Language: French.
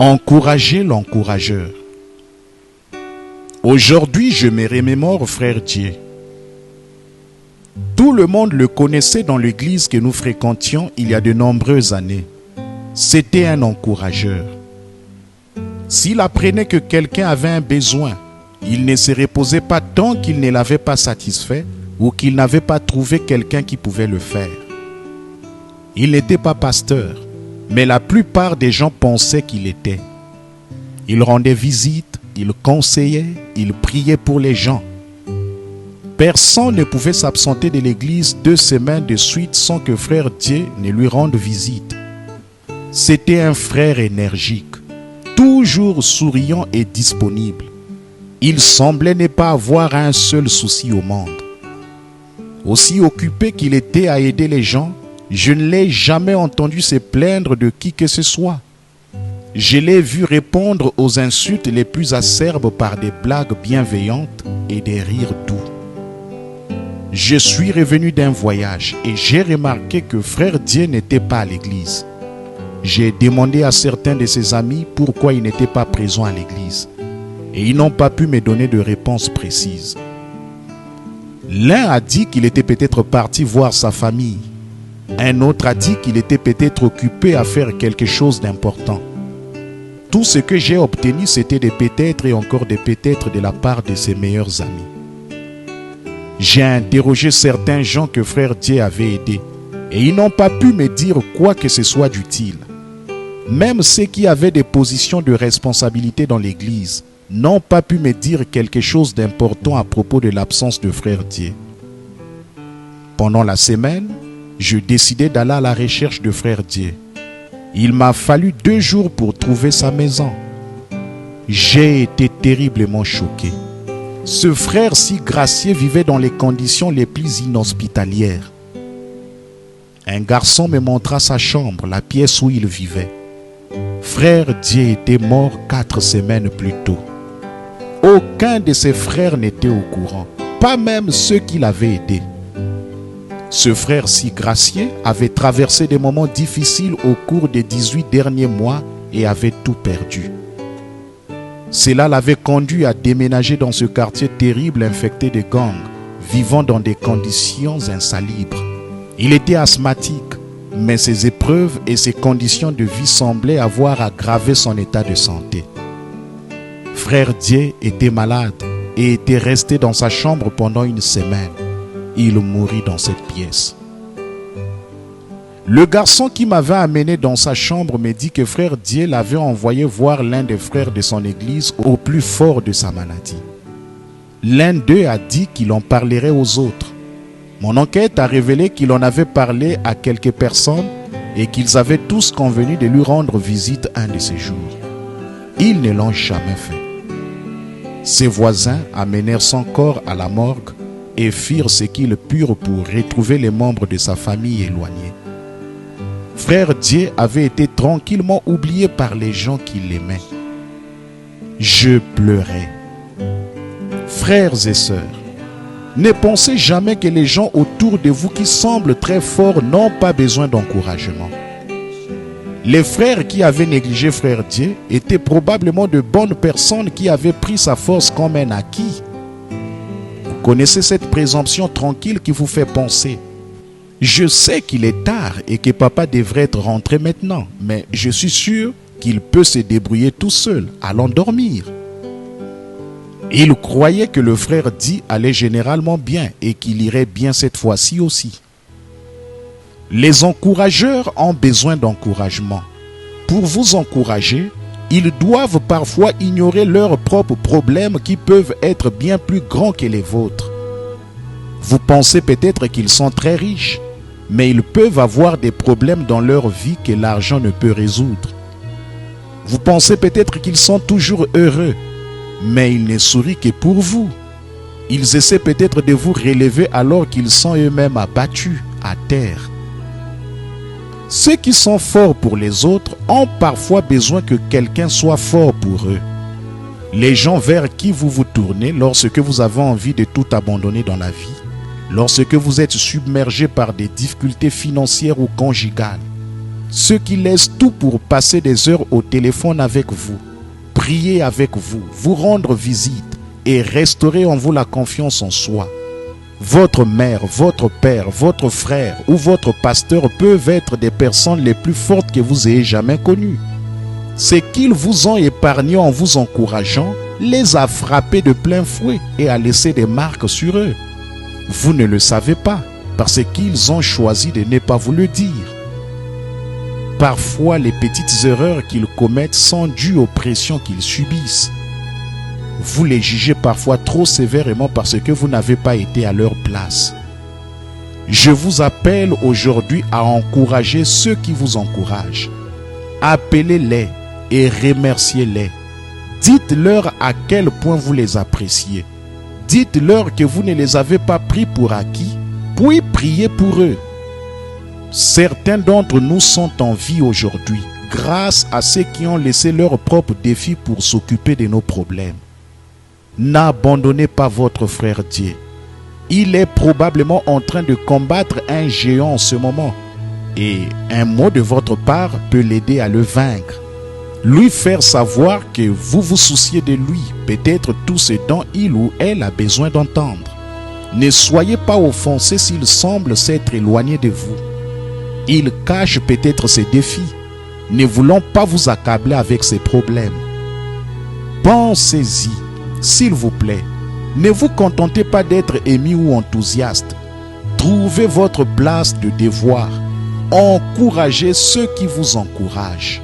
Encourager l'encourageur. Aujourd'hui, je me remémore frère Dieu. Tout le monde le connaissait dans l'église que nous fréquentions il y a de nombreuses années. C'était un encourageur. S'il apprenait que quelqu'un avait un besoin, il ne se reposait pas tant qu'il ne l'avait pas satisfait ou qu'il n'avait pas trouvé quelqu'un qui pouvait le faire. Il n'était pas pasteur, mais la plupart des gens pensaient qu'il était. Il rendait visite, il conseillait, il priait pour les gens. Personne ne pouvait s'absenter de l'église 2 semaines de suite sans que frère Dieu ne lui rende visite. C'était un frère énergique, toujours souriant et disponible. Il semblait ne pas avoir un seul souci au monde. Aussi occupé qu'il était à aider les gens, je ne l'ai jamais entendu se plaindre de qui que ce soit. Je l'ai vu répondre aux insultes les plus acerbes par des blagues bienveillantes et des rires doux. Je suis revenu d'un voyage et j'ai remarqué que frère Dieu n'était pas à l'église. J'ai demandé à certains de ses amis pourquoi il n'était pas présent à l'église et ils n'ont pas pu me donner de réponse précise. L'un a dit qu'il était peut-être parti voir sa famille. Un autre a dit qu'il était peut-être occupé à faire quelque chose d'important. Tout ce que j'ai obtenu, c'était des peut-être et encore des peut-être de la part de ses meilleurs amis. J'ai interrogé certains gens que frère Dieu avait aidés et ils n'ont pas pu me dire quoi que ce soit d'utile. Même ceux qui avaient des positions de responsabilité dans l'église n'ont pas pu me dire quelque chose d'important à propos de l'absence de frère Dieu. Pendant la semaine, je décidai d'aller à la recherche de frère Dieu. Il m'a fallu 2 jours pour trouver sa maison. J'ai été terriblement choqué. Ce frère si gracieux vivait dans les conditions les plus inhospitalières. Un garçon me montra sa chambre, la pièce où il vivait. Frère Dieu était mort 4 semaines plus tôt. Aucun de ses frères n'était au courant, pas même ceux qui l'avaient aidé. Ce frère si gracieux avait traversé des moments difficiles au cours des 18 derniers mois et avait tout perdu. Cela l'avait conduit à déménager dans ce quartier terrible infecté de gangs, vivant dans des conditions insalubres. Il était asthmatique, mais ses épreuves et ses conditions de vie semblaient avoir aggravé son état de santé. Frère Dieu était malade et était resté dans sa chambre pendant 1 semaine. Il mourut dans cette pièce. Le garçon qui m'avait amené dans sa chambre me dit que frère Dieu l'avait envoyé voir l'un des frères de son église au plus fort de sa maladie. L'un d'eux a dit qu'il en parlerait aux autres. Mon enquête a révélé qu'il en avait parlé à quelques personnes et qu'ils avaient tous convenu de lui rendre visite un de ces jours. Ils ne l'ont jamais fait. Ses voisins amenèrent son corps à la morgue et firent ce qu'ils purent pour retrouver les membres de sa famille éloignés. Frère Dieu avait été tranquillement oublié par les gens qui l'aimaient. Je pleurais. Frères et sœurs, ne pensez jamais que les gens autour de vous qui semblent très forts n'ont pas besoin d'encouragement. Les frères qui avaient négligé frère Dieu étaient probablement de bonnes personnes qui avaient pris sa force comme un acquis. Vous connaissez cette présomption tranquille qui vous fait penser: je sais qu'il est tard et que papa devrait être rentré maintenant, mais je suis sûr qu'il peut se débrouiller tout seul. Allons dormir. Il croyait que le frère dit allait généralement bien et qu'il irait bien cette fois-ci aussi. Les encourageurs ont besoin d'encouragement. Pour vous encourager, ils doivent parfois ignorer leurs propres problèmes qui peuvent être bien plus grands que les vôtres. Vous pensez peut-être qu'ils sont très riches, mais ils peuvent avoir des problèmes dans leur vie que l'argent ne peut résoudre. Vous pensez peut-être qu'ils sont toujours heureux, mais ils ne sourient que pour vous. Ils essaient peut-être de vous relever alors qu'ils sont eux-mêmes abattus, à terre. Ceux qui sont forts pour les autres ont parfois besoin que quelqu'un soit fort pour eux. Les gens vers qui vous vous tournez lorsque vous avez envie de tout abandonner dans la vie, lorsque vous êtes submergé par des difficultés financières ou conjugales, ceux qui laissent tout pour passer des heures au téléphone avec vous, prier avec vous, vous rendre visite et restaurer en vous la confiance en soi. Votre mère, votre père, votre frère ou votre pasteur peuvent être des personnes les plus fortes que vous ayez jamais connues. Ce qu'ils vous ont épargné en vous encourageant les a frappés de plein fouet et a laissé des marques sur eux. Vous ne le savez pas parce qu'ils ont choisi de ne pas vous le dire. Parfois, les petites erreurs qu'ils commettent sont dues aux pressions qu'ils subissent. Vous les jugez parfois trop sévèrement parce que vous n'avez pas été à leur place. Je vous appelle aujourd'hui à encourager ceux qui vous encouragent. Appelez-les et remerciez-les. Dites-leur à quel point vous les appréciez. Dites-leur que vous ne les avez pas pris pour acquis, puis priez pour eux. Certains d'entre nous sont en vie aujourd'hui grâce à ceux qui ont laissé leurs propres défis pour s'occuper de nos problèmes. N'abandonnez pas votre frère Dieu. Il est probablement en train de combattre un géant en ce moment. Et un mot de votre part peut l'aider à le vaincre. Lui faire savoir que vous vous souciez de lui, peut-être tout ce dont il ou elle a besoin d'entendre. Ne soyez pas offensés s'il semble s'être éloigné de vous. Il cache peut-être ses défis. Ne voulons pas vous accabler avec ses problèmes. Pensez-y, s'il vous plaît. Ne vous contentez pas d'être ému ou enthousiaste. Trouvez votre place de devoir. Encouragez ceux qui vous encouragent.